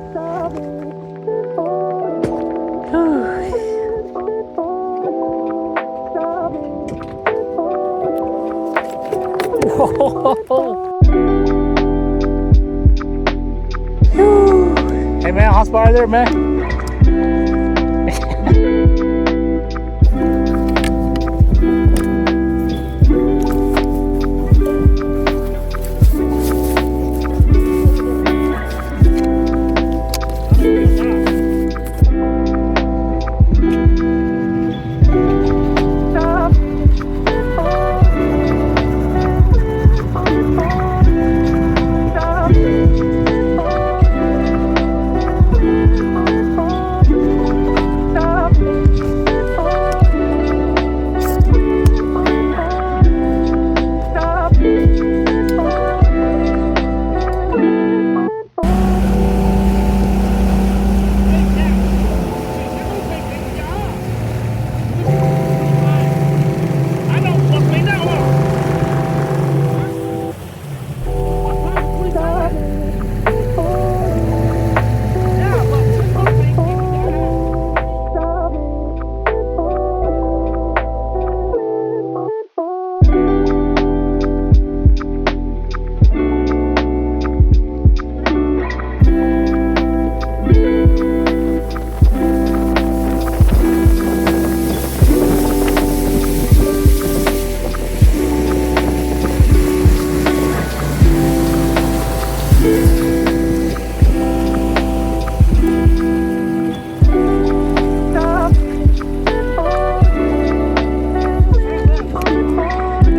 Hey man, how's fire there, man?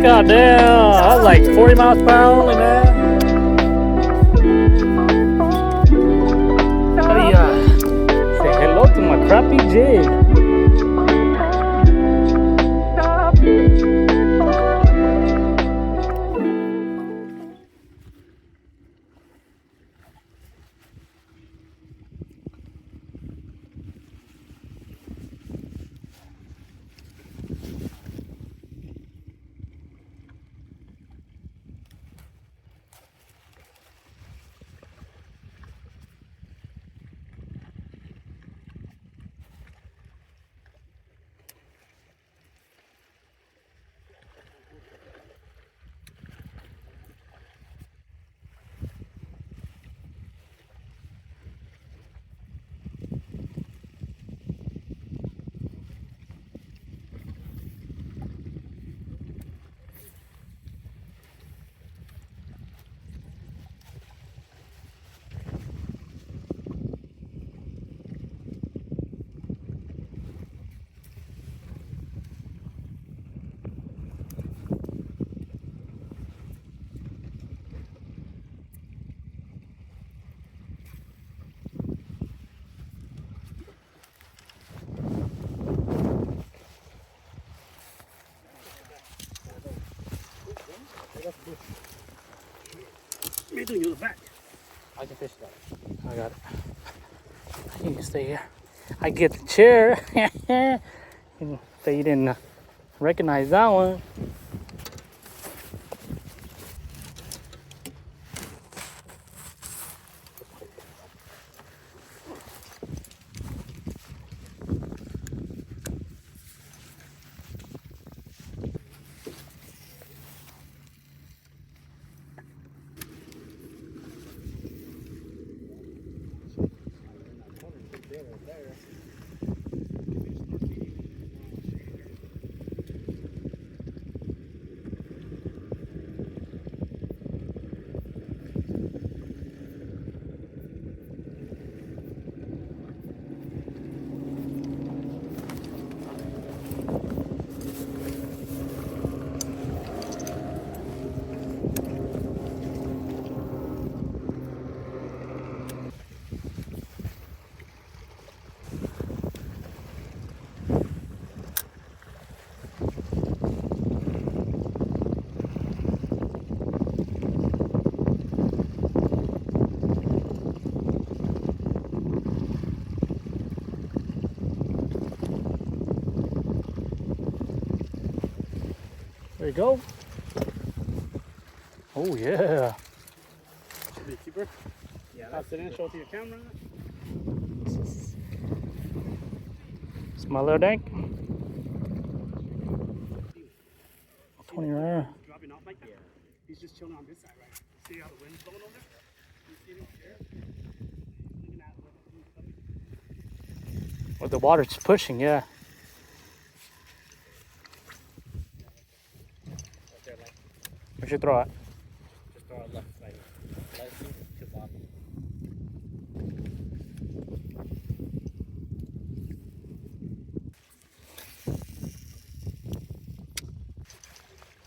God damn, I was like 40 miles per hour only, man. How do you say hello to my crappy jig? Me doing you the back. I can fish that. I got it. You can stay here. I get the chair. So you didn't recognize that one. There you go. Oh yeah. Should be a keeper. Yeah, that's it. Show it to your camera. It's my little dank. 20 right here. Dropping off like that. He's just chilling on this side, right? See how the wind's blowing over there? You see him here? Looking at Well, the water's pushing, yeah. Where'd you throw it? Just throw it left side. Left to bottom.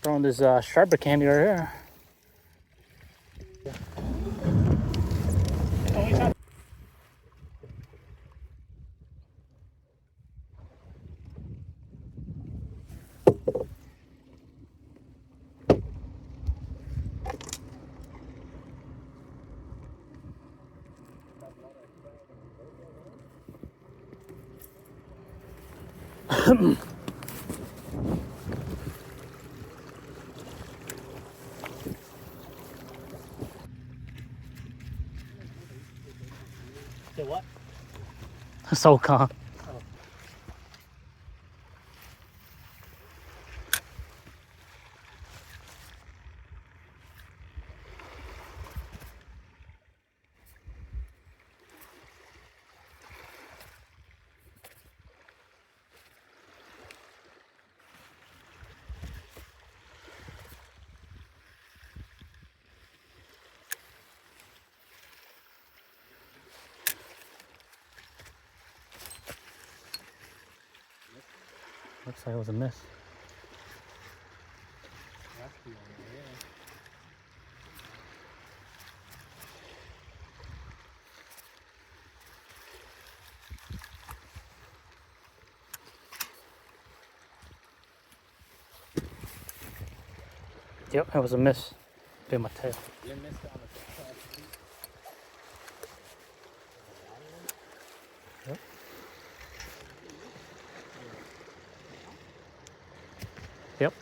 Throwing this sharper candy right here. The what? So calm. Looks like it was a miss. Yep, it was a miss. Bit my tail. You missed it on the side. Yep. Yep.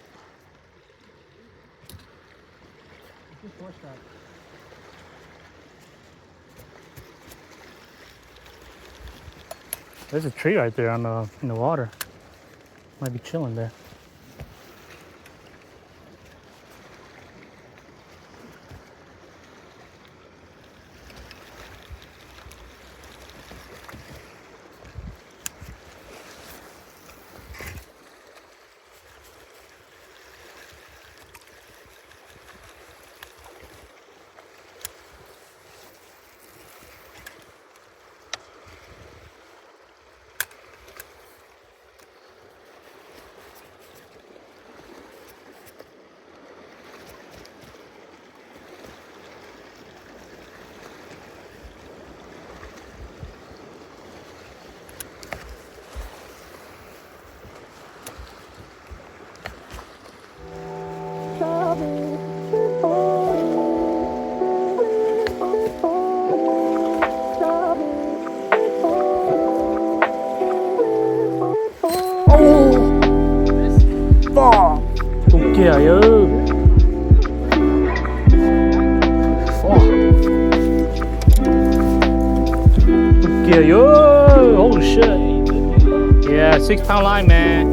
There's a tree right there on the in the water. Might be chilling there. Yeah, yo. Yeah, yo. Holy shit. Yeah, 6-pound line, man.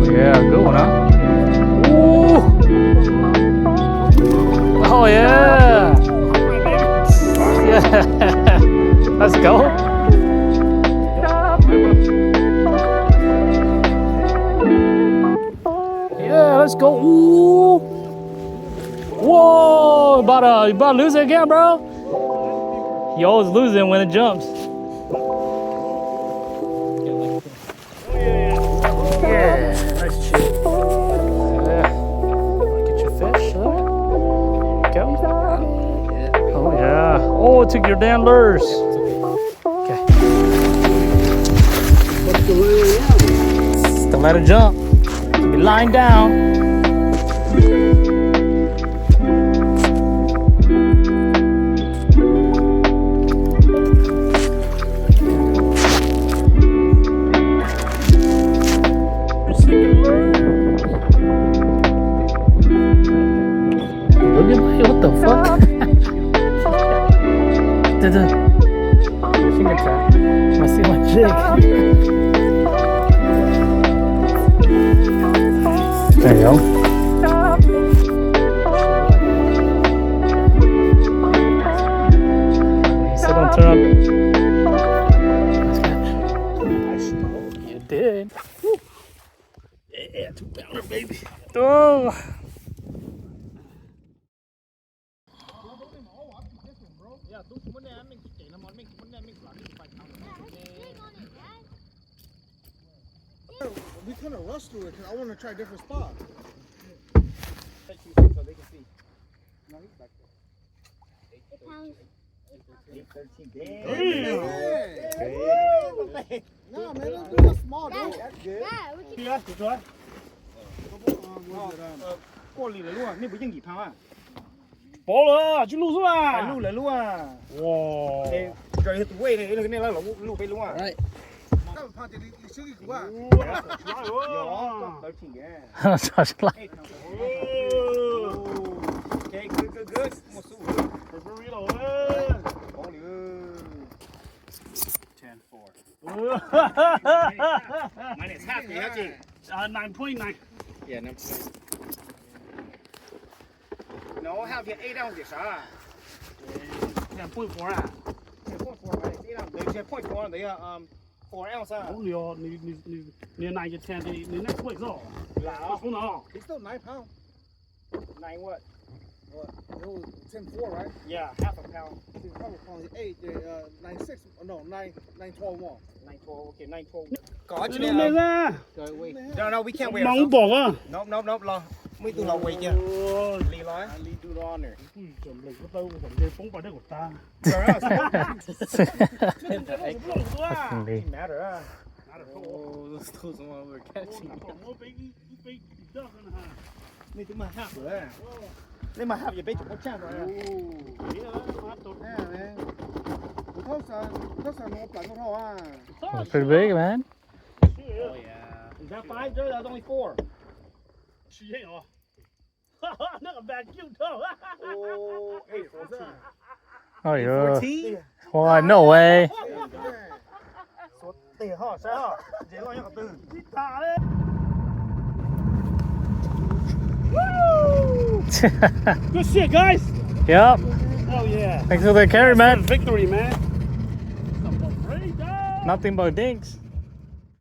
Yeah, good one, huh? Oh yeah! Yeah! Let's go! Yeah, let's go! Ooh. Whoa! You about to lose it again, bro? You always lose it when it jumps. Yeah, nice chip. Get your fish. Go. Oh yeah. Oh, it took your damn lures. Okay. What's the lure now? Just to let it jump. Be lying down. Finger trap. I see my jig. There you go. So don't turn up. Nice catch. You did. Yeah, 2-pounder, baby. Oh. We kind of rushed through it because I want to try different spots. Take you so they can see. No, he's back there. 8, 13. No, man, that's small, dude. That's good. Yeah, we can. 去啊，走出来。过里了路啊，那不硬几趟啊？饱了，去路是吧？路了路啊。哇！哎，这是位的，那个路被路啊。那我怕你手机股啊。加油啊！ 13 yeah. Josh like. 8 pounds. Okay, good. 没输。February 了喂。好了。10-4. Mine is happy, happy. 9.9. Yeah, no. No, have you 8 ounces, huh? 10.4啊！ 10.4, right? 8 ounces. 10.4, they are 4 ounces. 好了，你拿一个10的，你那贵少？Wow. 不能。 It's still 9 pounds. 9 what? What? It was 10.4, right? Yeah, half a pound. It's probably calling 8, 9.6. No, 9.12 more. 9.12, okay, 9.12. Có chứ Đi nè. ra. No, we can't wait. Mong bỏ à? Nope, lo. Mới tụi nó wait kia. Ôi. Lý nói. Lý do the honor. Ui, chuẩn bị có tao chuẩn bị phóng vào đây của ta. Fucking D. Matter, huh? Oh, those toes are we're catching. Big duck in the hand. Nên tụi mà hạp rồi. Nên mà hạp vậy bây chụp có trang rồi. Yeah, man. Those are no plan at all, huh? That's pretty big, man. Oh, yeah. Is that 5, Joe? That was only 4. 是这个，哈哈，那个板就痛。 Oh, 8, 14. Oh, yeah. 14? Why? No way. Số tiền họ sao họ? Dễ lo nhắc từ. Thả đấy. Good shit, guys. Yep. Oh yeah. Thanks for the carry, man. Victory, man. Nothing but dinks.